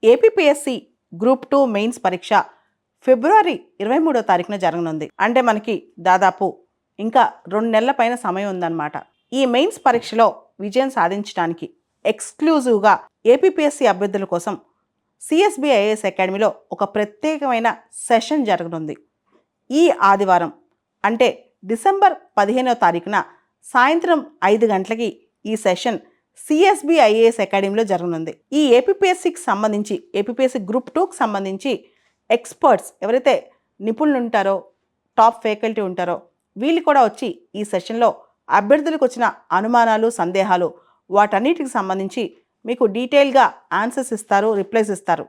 APPSC group 2 mains పరీక్ష ఫిబ్రవరి 23వ తారీఖున జరగనుంది. అంటే మనకి దాదాపు ఇంకా 2 నెలల పైన సమయం ఉందన్నమాట. ఈ మెయిన్స్ పరీక్షలో విజయం సాధించడానికి ఎక్స్క్లూజివ్గా ఏపీపీఎస్సీ అభ్యర్థుల కోసం సిఎస్బి ఐఏఎస్ అకాడమీలో ఒక ప్రత్యేకమైన సెషన్ జరగనుంది. ఈ ఆదివారం అంటే డిసెంబర్ 15వ తారీఖున సాయంత్రం 5 గంటలకి ఈ సెషన్ సిఎస్బి ఐఏఎస్ అకాడమీలో జరగనుంది. ఈ ఏపీపీఎస్సీకి సంబంధించి ఏపీపీఎస్సీ గ్రూప్ 2కి సంబంధించి ఎక్స్పర్ట్స్ ఎవరైతే నిపుణులు ఉంటారో, టాప్ ఫ్యాకల్టీ ఉంటారో వీళ్ళు కూడా వచ్చి ఈ సెషన్లో అభ్యర్థులకు వచ్చిన అనుమానాలు, సందేహాలు వాటన్నిటికి సంబంధించి మీకు డీటెయిల్గా ఆన్సర్స్ ఇస్తారు, రిప్లైస్ ఇస్తారు.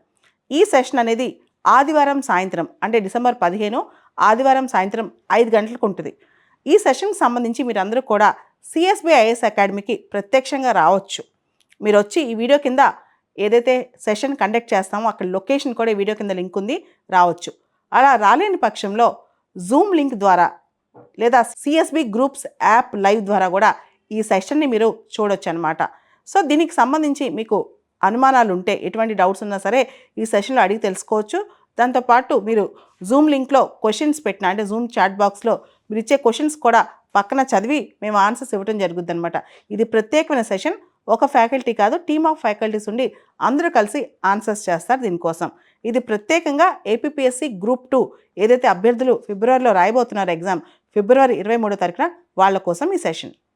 ఈ సెషన్ అనేది ఆదివారం సాయంత్రం అంటే డిసెంబర్ 15 ఆదివారం సాయంత్రం 5 గంటలకు ఉంటుంది. ఈ సెషన్కి సంబంధించి మీరందరూ కూడా సిఎస్బి ఐఏఎస్ అకాడమీకి ప్రత్యక్షంగా రావచ్చు. మీరు వచ్చి ఈ వీడియో కింద ఏదైతే సెషన్ కండక్ట్ చేస్తామో అక్కడ లొకేషన్ కూడా ఈ వీడియో కింద లింక్ ఉంది, రావచ్చు. అలా రాలేని పక్షంలో జూమ్ లింక్ ద్వారా లేదా సిఎస్బి గ్రూప్స్ యాప్ లైవ్ ద్వారా కూడా ఈ సెషన్ని మీరు చూడొచ్చు అనమాట. సో దీనికి సంబంధించి మీకు అనుమానాలు ఉంటే, ఎటువంటి డౌట్స్ ఉన్నా సరే ఈ సెషన్లో అడిగి తెలుసుకోవచ్చు. దాంతోపాటు మీరు జూమ్ లింక్లో క్వశ్చన్స్ పెట్టిన అంటే జూమ్ చాట్ బాక్స్లో మీరు ఇచ్చే క్వశ్చన్స్ కూడా పక్కన చదివి మేము ఆన్సర్స్ ఇవ్వడం జరుగుతుంది అనమాట. ఇది ప్రత్యేకమైన సెషన్. ఒక ఫ్యాకల్టీ కాదు, టీమ్ ఆఫ్ ఫ్యాకల్టీస్ ఉండి అందరూ కలిసి ఆన్సర్స్ చేస్తారు దీనికోసం. ఇది ప్రత్యేకంగా ఏపీపీఎస్సీ గ్రూప్ 2 ఏదైతే అభ్యర్థులు ఫిబ్రవరిలో రాయబోతున్నారో ఎగ్జామ్ ఫిబ్రవరి 23వ తారీఖున వాళ్ళ కోసం ఈ సెషన్.